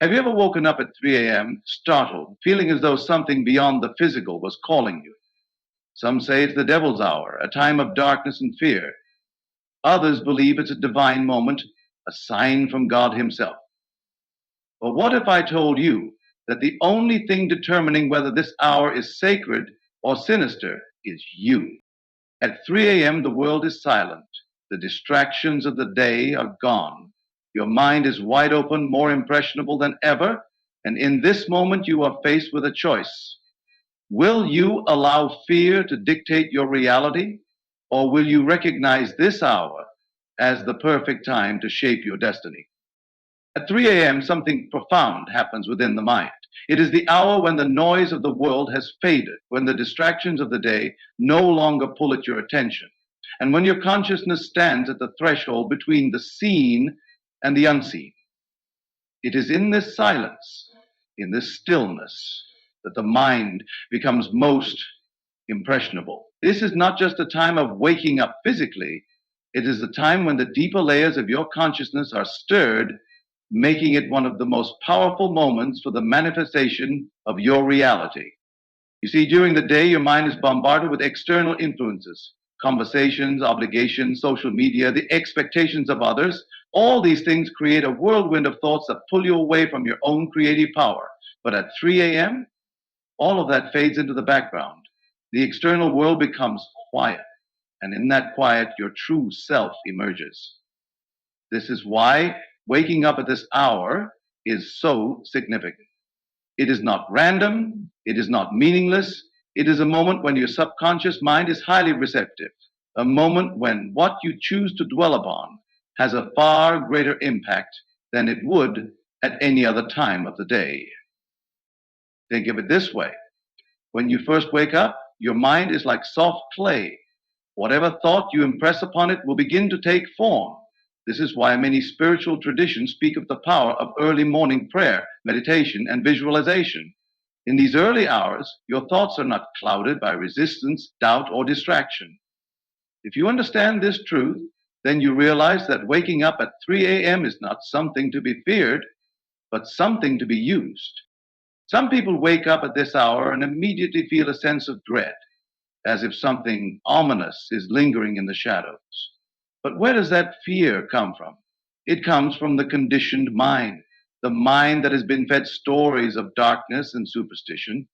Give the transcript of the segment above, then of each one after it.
Have you ever woken up at 3 a.m., startled, feeling as though something beyond the physical was calling you? Some say it's the devil's hour, a time of darkness and fear. Others believe it's a divine moment, a sign from God Himself. But what if I told you that the only thing determining whether this hour is sacred or sinister is you? At 3 a.m., the world is silent. The distractions of the day are gone. Your mind is wide open, more impressionable than ever. And in this moment, you are faced with a choice. Will you allow fear to dictate your reality? Or will you recognize this hour as the perfect time to shape your destiny? At 3 a.m., something profound happens within the mind. It is the hour when the noise of the world has faded, when the distractions of the day no longer pull at your attention, and when your consciousness stands at the threshold between the seen and the unseen. It is in this silence, in this stillness, that the mind becomes most impressionable. This is not just a time of waking up physically, it is the time when the deeper layers of your consciousness are stirred, making it one of the most powerful moments for the manifestation of your reality. You see, during the day, your mind is bombarded with external influences, conversations, obligations, social media, the expectations of others. All these things create a whirlwind of thoughts that pull you away from your own creative power. But at 3 a.m., all of that fades into the background. The external world becomes quiet, and in that quiet, your true self emerges. This is why waking up at this hour is so significant. It is not random, it is not meaningless. It is a moment when your subconscious mind is highly receptive, a moment when what you choose to dwell upon has a far greater impact than it would at any other time of the day. Think of it this way. When you first wake up, your mind is like soft clay. Whatever thought you impress upon it will begin to take form. This is why many spiritual traditions speak of the power of early morning prayer, meditation, and visualization. In these early hours, your thoughts are not clouded by resistance, doubt, or distraction. If you understand this truth, then you realize that waking up at 3 a.m. is not something to be feared, but something to be used. Some people wake up at this hour and immediately feel a sense of dread, as if something ominous is lingering in the shadows. But where does that fear come from? It comes from the conditioned mind, the mind that has been fed stories of darkness and superstition.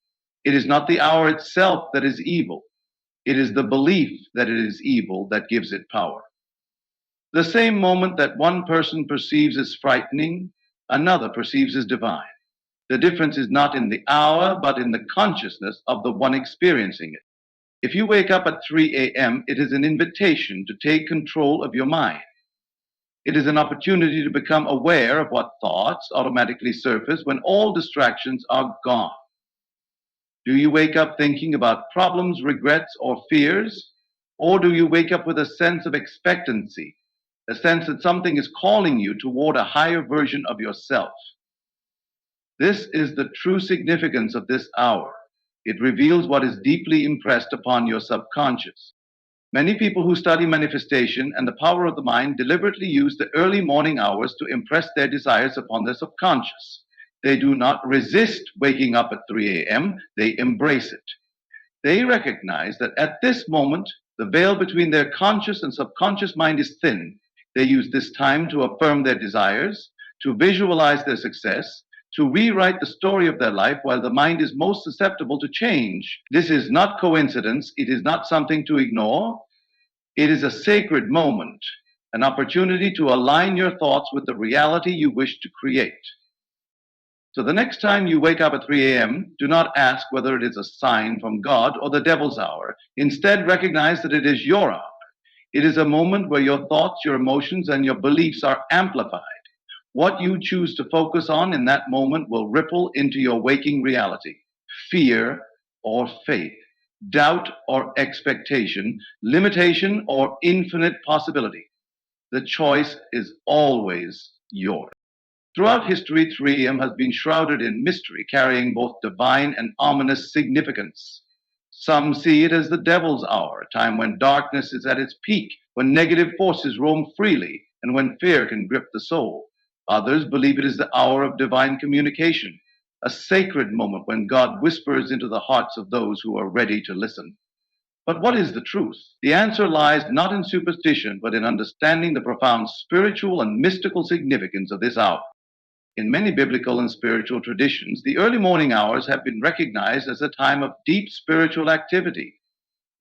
It is not the hour itself that is evil. It is the belief that it is evil that gives it power. The same moment that one person perceives as frightening, another perceives as divine. The difference is not in the hour, but in the consciousness of the one experiencing it. If you wake up at 3 a.m., it is an invitation to take control of your mind. It is an opportunity to become aware of what thoughts automatically surface when all distractions are gone. Do you wake up thinking about problems, regrets, or fears? Or do you wake up with a sense of expectancy, a sense that something is calling you toward a higher version of yourself? This is the true significance of this hour. It reveals what is deeply impressed upon your subconscious. Many people who study manifestation and the power of the mind deliberately use the early morning hours to impress their desires upon their subconscious. They do not resist waking up at 3 a.m., they embrace it. They recognize that at this moment, the veil between their conscious and subconscious mind is thin. They use this time to affirm their desires, to visualize their success, to rewrite the story of their life while the mind is most susceptible to change. This is not coincidence. It is not something to ignore. It is a sacred moment, an opportunity to align your thoughts with the reality you wish to create. So the next time you wake up at 3 a.m., do not ask whether it is a sign from God or the devil's hour. Instead, recognize that it is your hour. It is a moment where your thoughts, your emotions, and your beliefs are amplified. What you choose to focus on in that moment will ripple into your waking reality. Fear or faith, doubt or expectation, limitation or infinite possibility. The choice is always yours. Throughout history, 3 a.m. has been shrouded in mystery, carrying both divine and ominous significance. Some see it as the devil's hour, a time when darkness is at its peak, when negative forces roam freely, and when fear can grip the soul. Others believe it is the hour of divine communication, a sacred moment when God whispers into the hearts of those who are ready to listen. But what is the truth? The answer lies not in superstition, but in understanding the profound spiritual and mystical significance of this hour. In many biblical and spiritual traditions, the early morning hours have been recognized as a time of deep spiritual activity.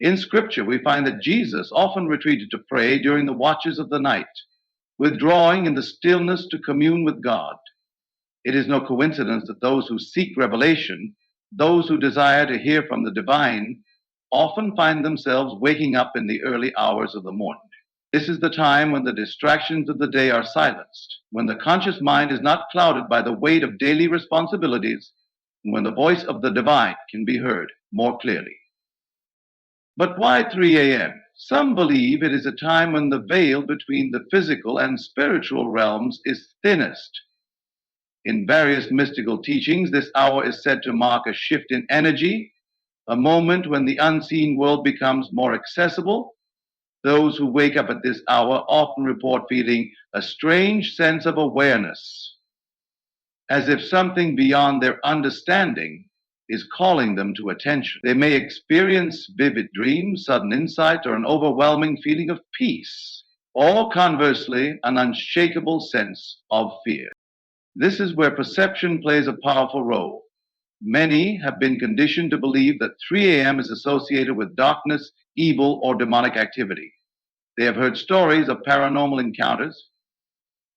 In Scripture, we find that Jesus often retreated to pray during the watches of the night, withdrawing in the stillness to commune with God. It is no coincidence that those who seek revelation, those who desire to hear from the divine, often find themselves waking up in the early hours of the morning. This is the time when the distractions of the day are silenced, when the conscious mind is not clouded by the weight of daily responsibilities, and when the voice of the divine can be heard more clearly. But why 3 a.m.? Some believe it is a time when the veil between the physical and spiritual realms is thinnest. In various mystical teachings, this hour is said to mark a shift in energy, a moment when the unseen world becomes more accessible. Those who wake up at this hour often report feeling a strange sense of awareness, as if something beyond their understanding is calling them to attention. They may experience vivid dreams, sudden insight, or an overwhelming feeling of peace, or conversely, an unshakable sense of fear. This is where perception plays a powerful role. Many have been conditioned to believe that 3 a.m. is associated with darkness, evil, or demonic activity. They have heard stories of paranormal encounters,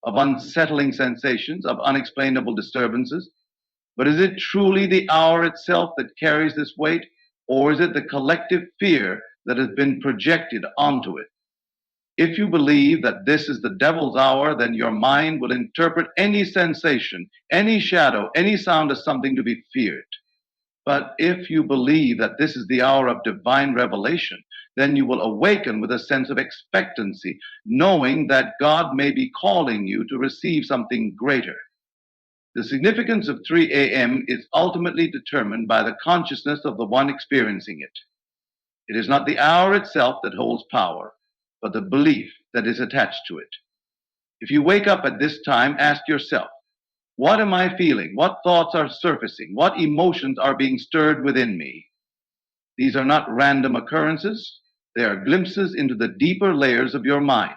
of unsettling sensations, of unexplainable disturbances. But is it truly the hour itself that carries this weight, or is it the collective fear that has been projected onto it? If you believe that this is the devil's hour, then your mind will interpret any sensation, any shadow, any sound as something to be feared. But if you believe that this is the hour of divine revelation, then you will awaken with a sense of expectancy, knowing that God may be calling you to receive something greater. The significance of 3 a.m. is ultimately determined by the consciousness of the one experiencing it. It is not the hour itself that holds power, but the belief that is attached to it. If you wake up at this time, ask yourself, what am I feeling? What thoughts are surfacing? What emotions are being stirred within me? These are not random occurrences. They are glimpses into the deeper layers of your mind,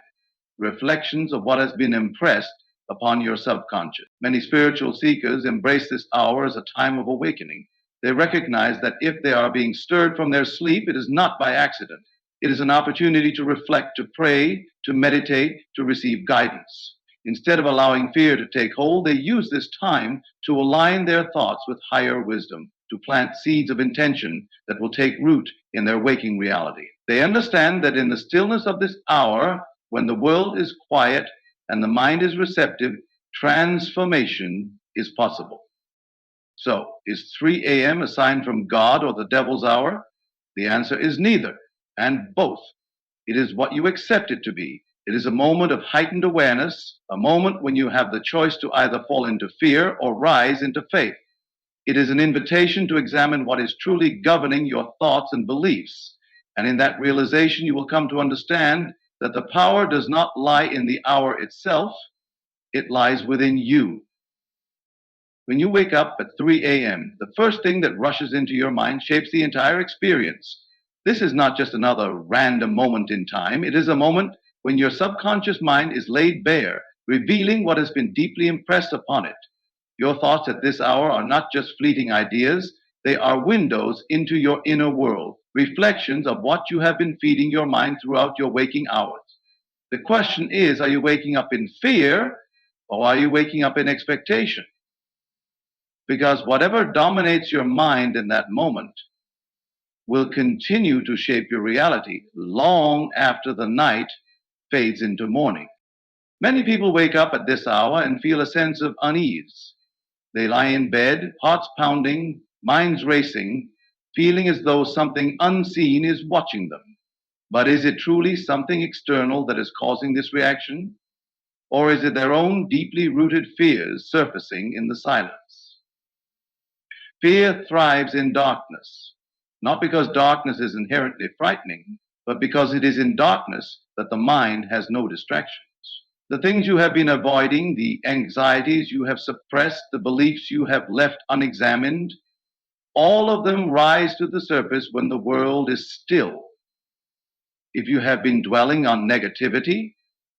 reflections of what has been impressed upon your subconscious. Many spiritual seekers embrace this hour as a time of awakening. They recognize that if they are being stirred from their sleep, it is not by accident. It is an opportunity to reflect, to pray, to meditate, to receive guidance. Instead of allowing fear to take hold, they use this time to align their thoughts with higher wisdom, to plant seeds of intention that will take root in their waking reality. They understand that in the stillness of this hour, when the world is quiet and the mind is receptive, transformation is possible. So, is 3 a.m. a sign from God or the devil's hour? The answer is neither, and both. It is what you accept it to be. It is a moment of heightened awareness, a moment when you have the choice to either fall into fear or rise into faith. It is an invitation to examine what is truly governing your thoughts and beliefs. And in that realization, you will come to understand that the power does not lie in the hour itself, it lies within you. When you wake up at 3 a.m., the first thing that rushes into your mind shapes the entire experience. This is not just another random moment in time. It is a moment when your subconscious mind is laid bare, revealing what has been deeply impressed upon it. Your thoughts at this hour are not just fleeting ideas, they are windows into your inner world, reflections of what you have been feeding your mind throughout your waking hours. The question is, are you waking up in fear or are you waking up in expectation? Because whatever dominates your mind in that moment will continue to shape your reality long after the night fades into morning. Many people wake up at this hour and feel a sense of unease. They lie in bed, hearts pounding, minds racing, feeling as though something unseen is watching them. But is it truly something external that is causing this reaction? Or is it their own deeply rooted fears surfacing in the silence? Fear thrives in darkness, not because darkness is inherently frightening, but because it is in darkness that the mind has no distractions. The things you have been avoiding, the anxieties you have suppressed, the beliefs you have left unexamined, all of them rise to the surface when the world is still. If you have been dwelling on negativity,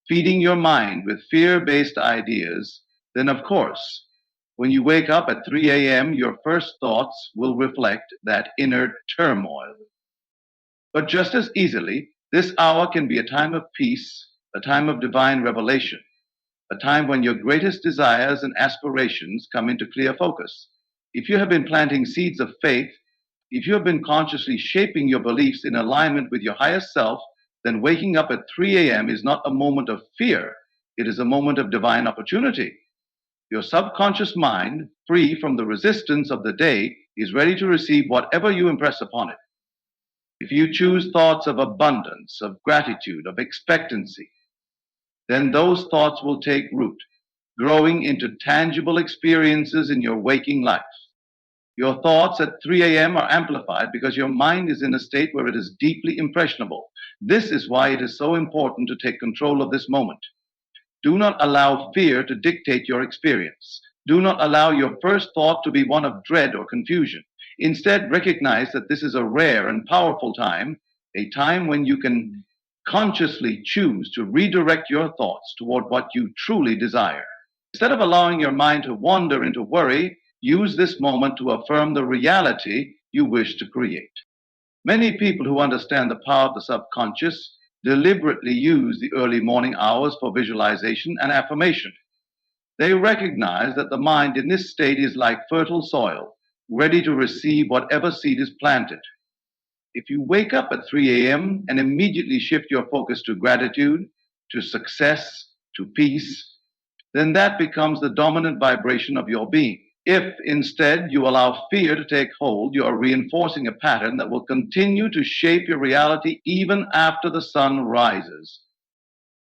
feeding your mind with fear-based ideas, then of course, when you wake up at 3 a.m., your first thoughts will reflect that inner turmoil. But just as easily, this hour can be a time of peace, a time of divine revelation, a time when your greatest desires and aspirations come into clear focus. If you have been planting seeds of faith, if you have been consciously shaping your beliefs in alignment with your highest self, then waking up at 3 a.m. is not a moment of fear. It is a moment of divine opportunity. Your subconscious mind, free from the resistance of the day, is ready to receive whatever you impress upon it. If you choose thoughts of abundance, of gratitude, of expectancy, then those thoughts will take root, growing into tangible experiences in your waking life. Your thoughts at 3 a.m. are amplified because your mind is in a state where it is deeply impressionable. This is why it is so important to take control of this moment. Do not allow fear to dictate your experience. Do not allow your first thought to be one of dread or confusion. Instead, recognize that this is a rare and powerful time, a time when you can consciously choose to redirect your thoughts toward what you truly desire. Instead of allowing your mind to wander into worry, use this moment to affirm the reality you wish to create. Many people who understand the power of the subconscious deliberately use the early morning hours for visualization and affirmation. They recognize that the mind in this state is like fertile soil, ready to receive whatever seed is planted. If you wake up at 3 a.m. and immediately shift your focus to gratitude, to success, to peace, then that becomes the dominant vibration of your being. If instead you allow fear to take hold, you are reinforcing a pattern that will continue to shape your reality even after the sun rises.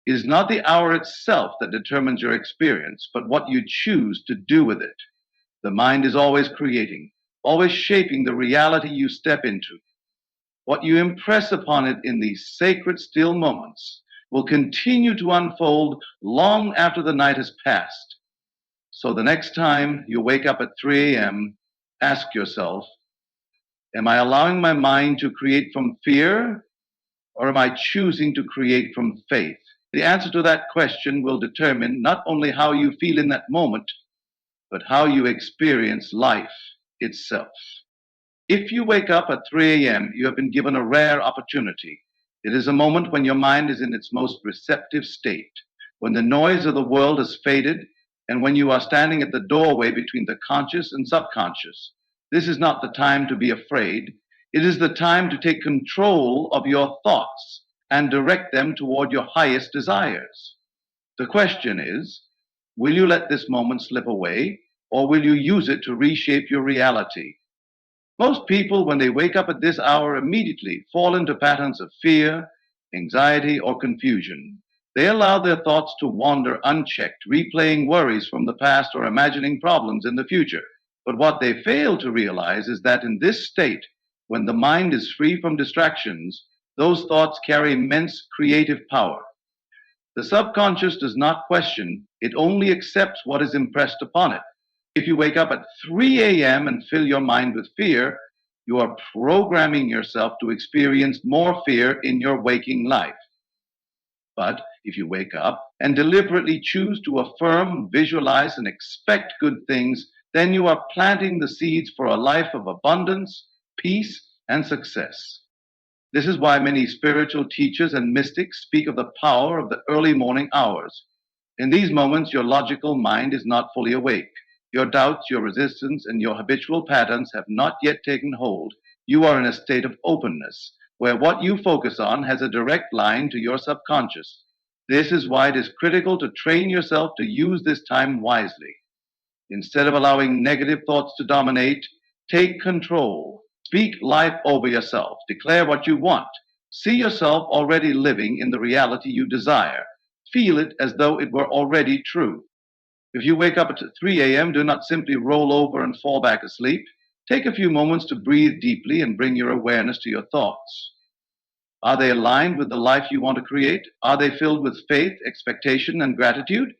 It is not the hour itself that determines your experience, but what you choose to do with it. The mind is always creating, always shaping the reality you step into. What you impress upon it in these sacred, still moments will continue to unfold long after the night has passed. So the next time you wake up at 3 a.m., ask yourself, am I allowing my mind to create from fear, or am I choosing to create from faith? The answer to that question will determine not only how you feel in that moment, but how you experience life itself. If you wake up at 3 a.m., you have been given a rare opportunity. It is a moment when your mind is in its most receptive state, when the noise of the world has faded, and when you are standing at the doorway between the conscious and subconscious. This is not the time to be afraid. It is the time to take control of your thoughts and direct them toward your highest desires. The question is, will you let this moment slip away, or will you use it to reshape your reality? Most people, when they wake up at this hour, immediately fall into patterns of fear, anxiety, or confusion. They allow their thoughts to wander unchecked, replaying worries from the past or imagining problems in the future. But what they fail to realize is that in this state, when the mind is free from distractions, those thoughts carry immense creative power. The subconscious does not question, it only accepts what is impressed upon it. If you wake up at 3 a.m. and fill your mind with fear, you are programming yourself to experience more fear in your waking life. But if you wake up and deliberately choose to affirm, visualize, and expect good things, then you are planting the seeds for a life of abundance, peace, and success. This is why many spiritual teachers and mystics speak of the power of the early morning hours. In these moments, your logical mind is not fully awake. Your doubts, your resistance, and your habitual patterns have not yet taken hold. You are in a state of openness, where what you focus on has a direct line to your subconscious. This is why it is critical to train yourself to use this time wisely. Instead of allowing negative thoughts to dominate, take control. Speak life over yourself. Declare what you want. See yourself already living in the reality you desire. Feel it as though it were already true. If you wake up at 3 a.m., do not simply roll over and fall back asleep. Take a few moments to breathe deeply and bring your awareness to your thoughts. Are they aligned with the life you want to create? Are they filled with faith, expectation, and gratitude?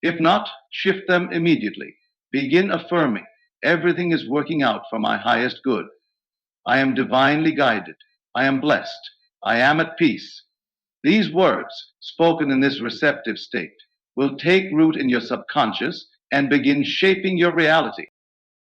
If not, shift them immediately. Begin affirming, everything is working out for my highest good. I am divinely guided. I am blessed. I am at peace. These words, spoken in this receptive state, will take root in your subconscious and begin shaping your reality.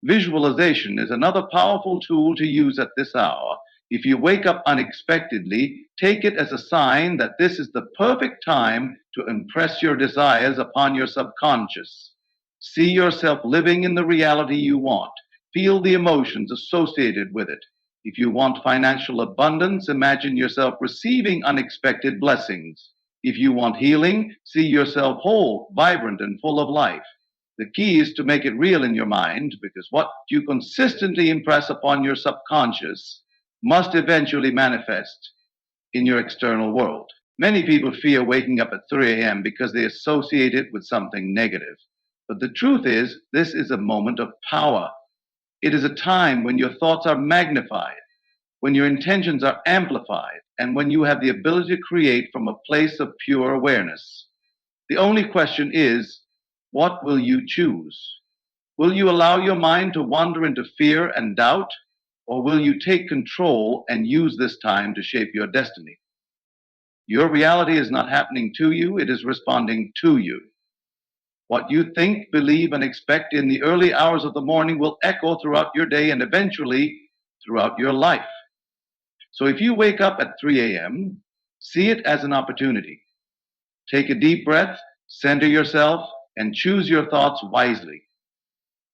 Visualization is another powerful tool to use at this hour. If you wake up unexpectedly, take it as a sign that this is the perfect time to impress your desires upon your subconscious. See yourself living in the reality you want. Feel the emotions associated with it. If you want financial abundance, imagine yourself receiving unexpected blessings. If you want healing, see yourself whole, vibrant, and full of life. The key is to make it real in your mind, because what you consistently impress upon your subconscious must eventually manifest in your external world. Many people fear waking up at 3 a.m. because they associate it with something negative. But the truth is, this is a moment of power. It is a time when your thoughts are magnified, when your intentions are amplified, and when you have the ability to create from a place of pure awareness. The only question is, what will you choose? Will you allow your mind to wander into fear and doubt, or will you take control and use this time to shape your destiny? Your reality is not happening to you, it is responding to you. What you think, believe, and expect in the early hours of the morning will echo throughout your day and eventually throughout your life. So if you wake up at 3 a.m., see it as an opportunity. Take a deep breath, center yourself, and choose your thoughts wisely.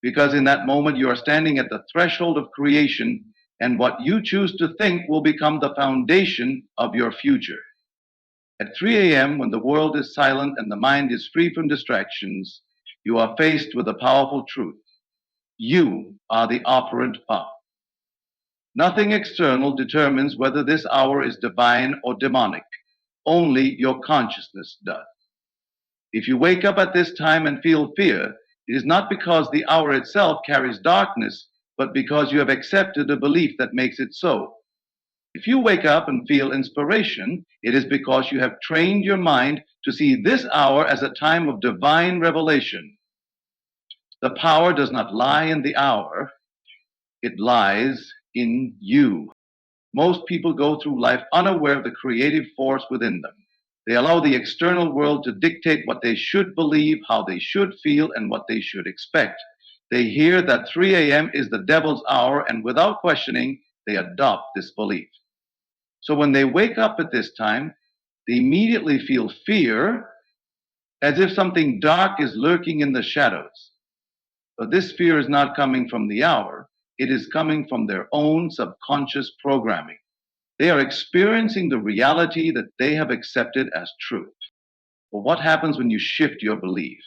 Because in that moment, you are standing at the threshold of creation, and what you choose to think will become the foundation of your future. At 3 a.m., when the world is silent and the mind is free from distractions, you are faced with a powerful truth. You are the operant power. Nothing external determines whether this hour is divine or demonic. Only your consciousness does. If you wake up at this time and feel fear, it is not because the hour itself carries darkness, but because you have accepted a belief that makes it so. If you wake up and feel inspiration, it is because you have trained your mind to see this hour as a time of divine revelation. The power does not lie in the hour, it lies in you. Most people go through life unaware of the creative force within them. They allow the external world to dictate what they should believe, how they should feel, and what they should expect. They hear that 3 a.m. is the devil's hour, and without questioning, they adopt this belief. So when they wake up at this time, they immediately feel fear, as if something dark is lurking in the shadows. But this fear is not coming from the hour, it is coming from their own subconscious programming. They are experiencing the reality that they have accepted as truth. But what happens when you shift your belief?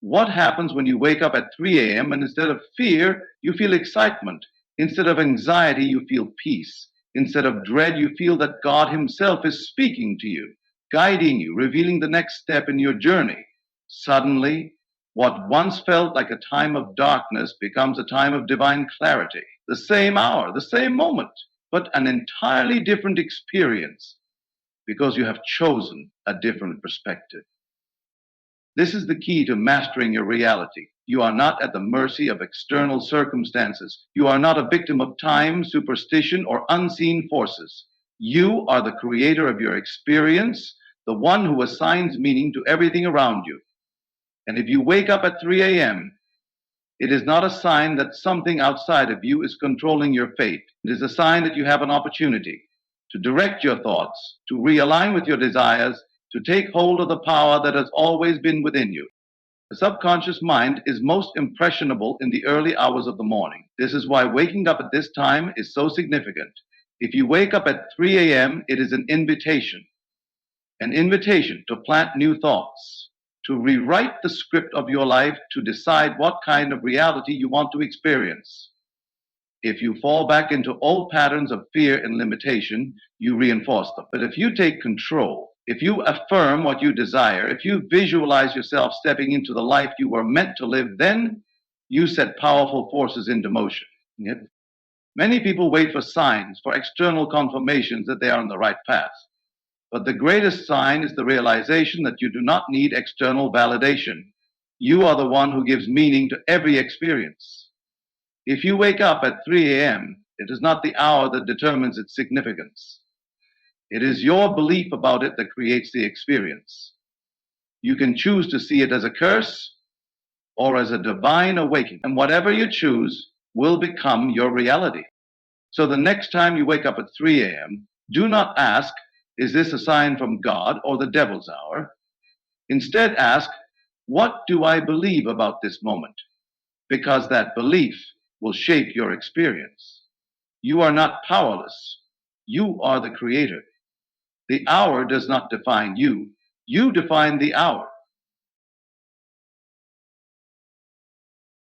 What happens when you wake up at 3 a.m. and instead of fear, you feel excitement? Instead of anxiety, you feel peace. Instead of dread, you feel that God Himself is speaking to you, guiding you, revealing the next step in your journey. Suddenly, what once felt like a time of darkness becomes a time of divine clarity. The same hour, the same moment, but an entirely different experience because you have chosen a different perspective. This is the key to mastering your reality. You are not at the mercy of external circumstances. You are not a victim of time, superstition, or unseen forces. You are the creator of your experience, the one who assigns meaning to everything around you. And if you wake up at 3 a.m., it is not a sign that something outside of you is controlling your fate. It is a sign that you have an opportunity to direct your thoughts, to realign with your desires, to take hold of the power that has always been within you. The subconscious mind is most impressionable in the early hours of the morning. This is why waking up at this time is so significant. If you wake up at 3 a.m., it is an invitation to plant new thoughts, to rewrite the script of your life, to decide what kind of reality you want to experience. If you fall back into old patterns of fear and limitation, you reinforce them. But if you take control, if you affirm what you desire, if you visualize yourself stepping into the life you were meant to live, then you set powerful forces into motion. Yep. Many people wait for signs, for external confirmations that they are on the right path. But the greatest sign is the realization that you do not need external validation. You are the one who gives meaning to every experience. If you wake up at 3 a.m., it is not the hour that determines its significance. It is your belief about it that creates the experience. You can choose to see it as a curse or as a divine awakening, and whatever you choose will become your reality. So the next time you wake up at 3 a.m., do not ask, is this a sign from God or the devil's hour? Instead, ask, what do I believe about this moment? Because that belief will shape your experience. You are not powerless. You are the creator. The hour does not define you. You define the hour.